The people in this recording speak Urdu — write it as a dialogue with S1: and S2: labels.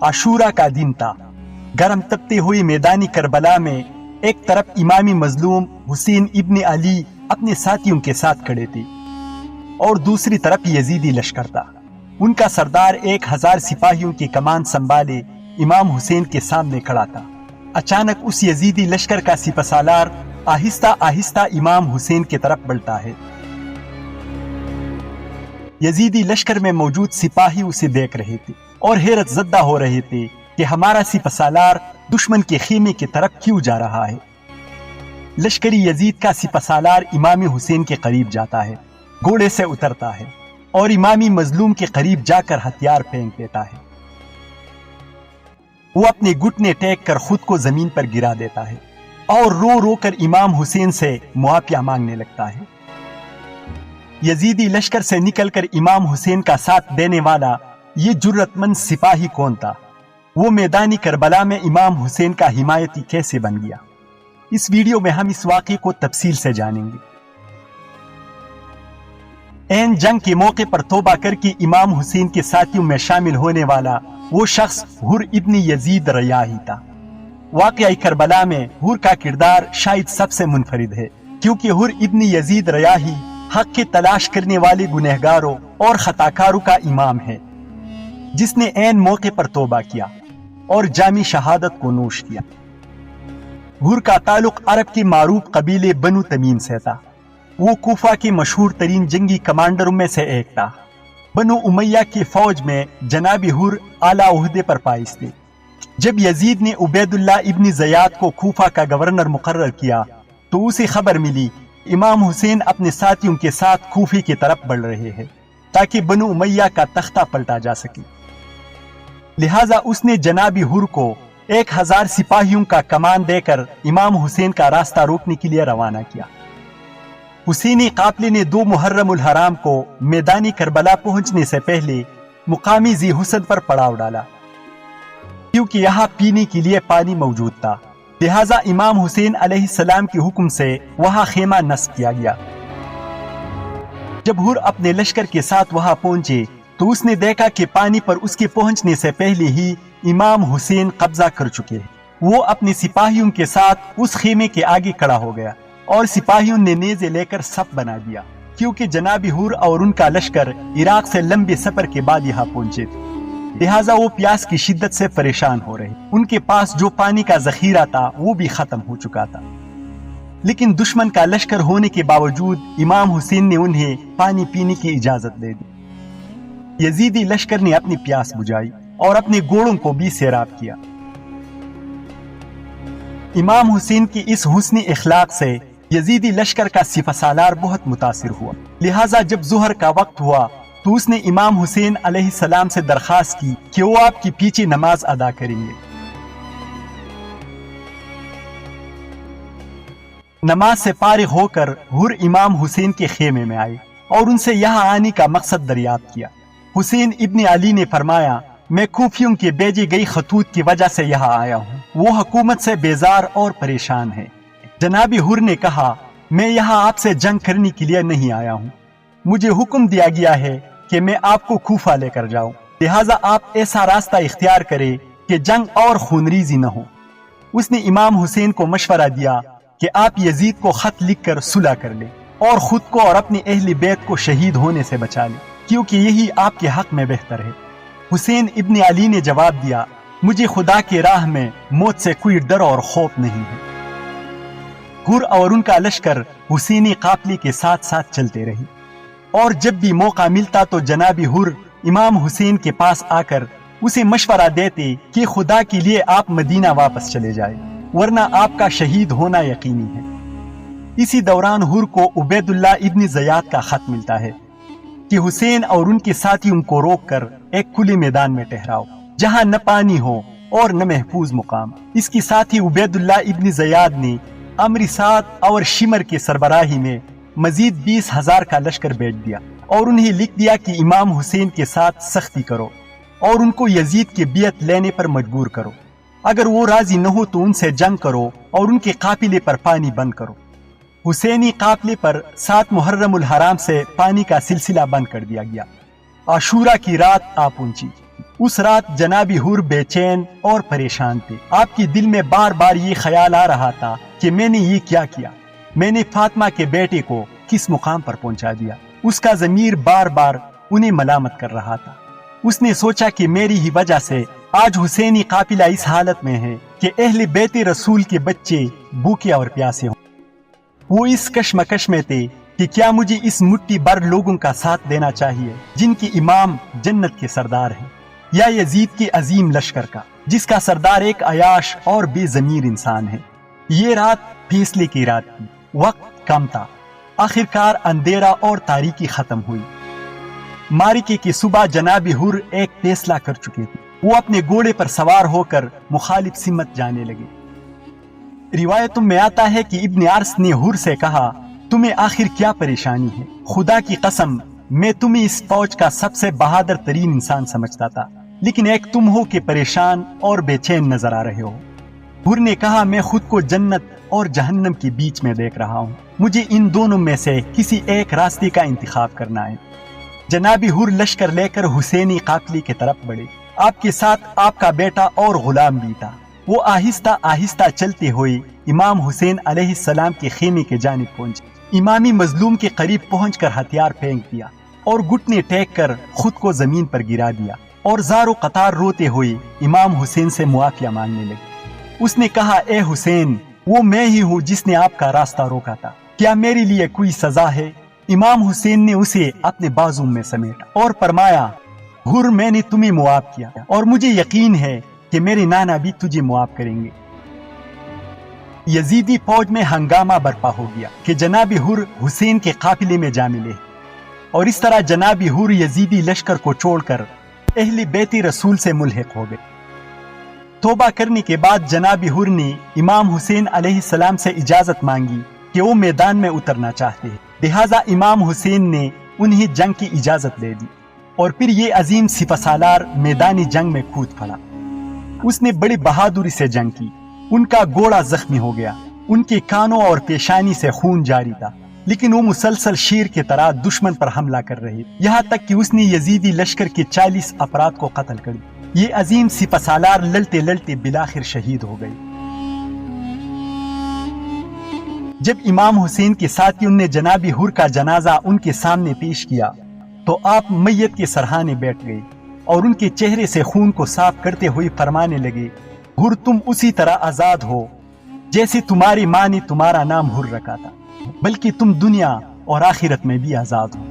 S1: عاشورہ کا دن تھا۔ گرم تپتے ہوئے میدانی کربلا میں ایک طرف امامی مظلوم حسین ابن علی اپنے ساتھیوں کے ساتھ کھڑے تھے اور دوسری طرف یزیدی لشکر تھا۔ ان کا سردار 1000 سپاہیوں کی کمان سنبھالے امام حسین کے سامنے کھڑا تھا۔ اچانک اس یزیدی لشکر کا سپہ سالار آہستہ آہستہ امام حسین کی طرف بڑھتا ہے۔ یزیدی لشکر میں موجود سپاہی اسے دیکھ رہے تھے اور حیرت زدہ ہو رہے تھے کہ ہمارا سپہ سالار دشمن کے خیمے کی طرف کیوں جا رہا ہے۔ لشکری یزید کا سپہ سالار امام حسین کے قریب جاتا ہے، گھوڑے سے اترتا ہے اور امامی مظلوم کے قریب جا کر ہتھیار پھینک دیتا ہے۔ وہ اپنے گھٹنے ٹیک کر خود کو زمین پر گرا دیتا ہے اور رو رو کر امام حسین سے معافی مانگنے لگتا ہے۔ یزیدی لشکر سے نکل کر امام حسین کا ساتھ دینے والا یہ جرأت مند سپاہی کون تھا؟ وہ میدانی کربلا میں امام حسین کا حمایتی کیسے بن گیا؟ اس ویڈیو میں ہم اس واقعے کو تفصیل سے جانیں گے۔ این جنگ کے موقع پر توبہ کر کے امام حسین کے ساتھیوں میں شامل ہونے والا وہ شخص حر ابن یزید ریاحی تھا۔ واقعہ کربلا میں حر کا کردار شاید سب سے منفرد ہے، کیونکہ حر ابن یزید ریاحی حق کی تلاش کرنے والے گنہگاروں اور خطاکاروں کا امام ہے، جس نے عین موقع پر توبہ کیا اور جامع شہادت کو نوش کیا۔ حر کا تعلق عرب کے معروف قبیلے بنو تمیم سے تھا۔ وہ کوفہ کے مشہور ترین جنگی کمانڈروں میں سے ایک تھا۔ بنو امیہ کی فوج میں جناب حر اعلیٰ عہدے پر فائز تھے۔ جب یزید نے عبید اللہ ابن زیاد کو کوفہ کا گورنر مقرر کیا تو اسے خبر ملی امام حسین اپنے ساتھیوں کے ساتھ کوفے کی طرف بڑھ رہے ہیں تاکہ بنو امیہ کا تختہ پلٹا جا سکے۔ لہٰذا اس نے جناب حر کو 1000 سپاہیوں کا کمان دے کر امام حسین کا راستہ روکنے کے لیے روانہ کیا۔ حسینی قافلے نے 2 محرم الحرام کو میدانی کربلا پہنچنے سے پہلے مقامی ذی حسن پر پڑاؤ ڈالا، کیونکہ یہاں پینے کے لیے پانی موجود تھا۔ لہٰذا امام حسین علیہ السلام کے حکم سے وہاں خیمہ نصب کیا گیا۔ جب حر اپنے لشکر کے ساتھ وہاں پہنچے تو اس نے دیکھا کہ پانی پر اس کے پہنچنے سے پہلے ہی امام حسین قبضہ کر چکے ہیں۔ وہ اپنے سپاہیوں کے ساتھ اس خیمے کے آگے کھڑا ہو گیا اور سپاہیوں نے نیزے لے کر صف بنا دیا، کیونکہ جناب حر اور ان کا لشکر عراق سے لمبے سفر کے بعد یہاں پہنچے تھے۔ لہٰذا وہ پیاس کی شدت سے پریشان ہو رہے۔ ان کے پاس جو پانی کا ذخیرہ تھا وہ بھی ختم ہو چکا تھا، لیکن دشمن کا لشکر ہونے کے باوجود امام حسین نے انہیں پانی پینے کی اجازت دے دی۔ یزیدی لشکر نے اپنی پیاس بجھائی اور اپنے گھوڑوں کو بھی سیراب کیا۔ امام حسین کی اس حسنی اخلاق سے یزیدی لشکر کا سپہ سالار بہت متاثر ہوا۔ لہٰذا جب ظہر کا وقت ہوا تو اس نے امام حسین علیہ السلام سے درخواست کی کہ وہ آپ کے پیچھے نماز ادا کریں گے۔ نماز سے فارغ ہو کر حر امام حسین کے خیمے میں آئے اور ان سے یہاں آنے کا مقصد دریافت کیا۔ حسین ابن علی نے فرمایا، میں کوفیوں کے بھیجے گئی خطوط کی وجہ سے یہاں آیا ہوں۔ وہ حکومت سے بیزار اور پریشان ہے۔ جناب حر نے کہا، میں یہاں آپ سے جنگ کرنے کے لیے نہیں آیا ہوں، مجھے حکم دیا گیا ہے کہ میں آپ کو کوفہ لے کر جاؤں، لہٰذا آپ ایسا راستہ اختیار کریں کہ جنگ اور خونریزی نہ ہو۔ اس نے امام حسین کو مشورہ دیا کہ آپ یزید کو خط لکھ کر صلح کر لیں اور خود کو اور اپنے اہل بیت کو شہید ہونے سے بچا لیں، کیونکہ یہی آپ کے حق میں بہتر ہے۔ حسین ابن علی نے جواب دیا، مجھے خدا کی راہ میں موت سے کوئی ڈر اور خوف نہیں ہے۔ حر اور ان کا لشکر حسینی قافلے کے ساتھ ساتھ چلتے رہے، اور جب بھی موقع ملتا تو جناب حر امام حسین کے پاس آ کر اسے مشورہ دیتے کہ خدا کے لیے آپ مدینہ واپس چلے جائیں، ورنہ آپ کا شہید ہونا یقینی ہے۔ اسی دوران حر کو عبید اللہ ابن زیاد کا خط ملتا ہے کہ حسین اور ان کے ساتھیوں کو روک کر ایک کھلے میدان میں ٹھہراؤ جہاں نہ پانی ہو اور نہ محفوظ مقام۔ اس کے ساتھ ہی عبید اللہ ابن زیاد نے امر سعد اور شمر کے سربراہی میں مزید 20,000 کا لشکر بھیج دیا اور انہیں لکھ دیا کہ امام حسین کے ساتھ سختی کرو اور ان کو یزید کی بیعت لینے پر مجبور کرو، اگر وہ راضی نہ ہو تو ان سے جنگ کرو اور ان کے قافلے پر پانی بند کرو۔ حسینی قافلے پر 7 محرم الحرام سے پانی کا سلسلہ بند کر دیا گیا۔ عاشورہ کی رات آ پہنچی۔ اس رات جناب حور بے چین اور پریشان تھے۔ آپ کے دل میں بار بار یہ خیال آ رہا تھا کہ میں نے یہ کیا کیا، میں نے فاطمہ کے بیٹے کو کس مقام پر پہنچا دیا۔ اس کا ضمیر بار بار انہیں ملامت کر رہا تھا۔ اس نے سوچا کہ میری ہی وجہ سے آج حسینی قافلہ اس حالت میں ہے کہ اہل بیت رسول کے بچے بھوکے اور پیاسے ہوں۔ وہ اس کشمکش میں تھے کہ کیا مجھے اس مٹھی بھر لوگوں کا ساتھ دینا چاہیے جن کی امام جنت کے سردار ہیں، یا یزید کے عظیم لشکر کا جس کا سردار ایک عیاش اور بے ضمیر انسان ہے۔ یہ رات فیصلے کی رات تھی، وقت کم تھا۔ آخرکار اندھیرا اور تاریکی ختم ہوئی۔ معرکے کی صبح جناب حور ایک فیصلہ کر چکے تھے۔ وہ اپنے گھوڑے پر سوار ہو کر مخالف سمت جانے لگے۔ روایتوں میں آتا ہے کہ ابن عرس نے حور سے کہا، تمہیں آخر کیا پریشانی ہے؟ خدا کی قسم میں تمہیں اس فوج کا سب سے بہادر ترین انسان سمجھتا تھا، لیکن ایک تم ہو کہ پریشان اور بے چین نظر آ رہے ہو۔ حور نے کہا، میں خود کو جنت اور جہنم کے بیچ میں دیکھ رہا ہوں، مجھے ان دونوں میں سے کسی ایک راستے کا انتخاب کرنا ہے۔ جناب حور لشکر لے کر حسینی قافلے کی طرف بڑھے۔ آپ کے ساتھ آپ کا بیٹا اور غلام بھی تھا۔ وہ آہستہ آہستہ چلتے ہوئے امام حسین علیہ السلام کے خیمے کے جانب پہنچے۔ امامی مظلوم کے قریب پہنچ کر ہتھیار پھینک دیا اور گھٹنے ٹیک کر خود کو زمین پر گرا دیا اور زار و قطار روتے ہوئے امام حسین سے معافیا مانگنے لگے۔ اس نے کہا، اے حسین، وہ میں ہی ہوں جس نے آپ کا راستہ روکا تھا، کیا میرے لیے کوئی سزا ہے؟ امام حسین نے اسے اپنے بازو میں سمیٹا اور فرمایا، حور، میں نے تمہیں معاف کیا اور مجھے یقین ہے کہ میرے نانا بھی تجھے معاف کریں گے۔ یزیدی فوج میں ہنگامہ برپا ہو گیا کہ جناب حور حسین کے قافلے میں جا ملے، اور اس طرح جناب حور یزیدی لشکر کو چھوڑ کر اہل بیت رسول سے ملحق ہو گئے۔ توبہ کرنے کے بعد جناب حور نے امام حسین علیہ السلام سے اجازت مانگی کہ وہ میدان میں اترنا چاہتے ہیں، لہٰذا امام حسین نے انہیں جنگ کی اجازت دے دی، اور پھر یہ عظیم سپہ سالار میدانی جنگ میں کود پڑا۔ اس نے بڑی بہادری سے جنگ کی۔ ان کا گھوڑا زخمی ہو گیا، ان کے کانوں اور پیشانی سے خون جاری تھا، لیکن وہ مسلسل شیر کی طرح دشمن پر حملہ کر رہے، یہاں تک کہ اس نے یزیدی لشکر کے 40 افراد کو قتل کر دیا۔ یہ عظیم سپہ سالار لڑتے لڑتے بالآخر شہید ہو گئے۔ جب امام حسین کے ساتھیوں نے جناب حور کا جنازہ ان کے سامنے پیش کیا تو آپ میت کے سرہانے بیٹھ گئے اور ان کے چہرے سے خون کو صاف کرتے ہوئے فرمانے لگے، حور، تم اسی طرح آزاد ہو جیسے تمہاری ماں نے تمہارا نام حور رکھا تھا، بلکہ تم دنیا اور آخرت میں بھی آزاد ہو۔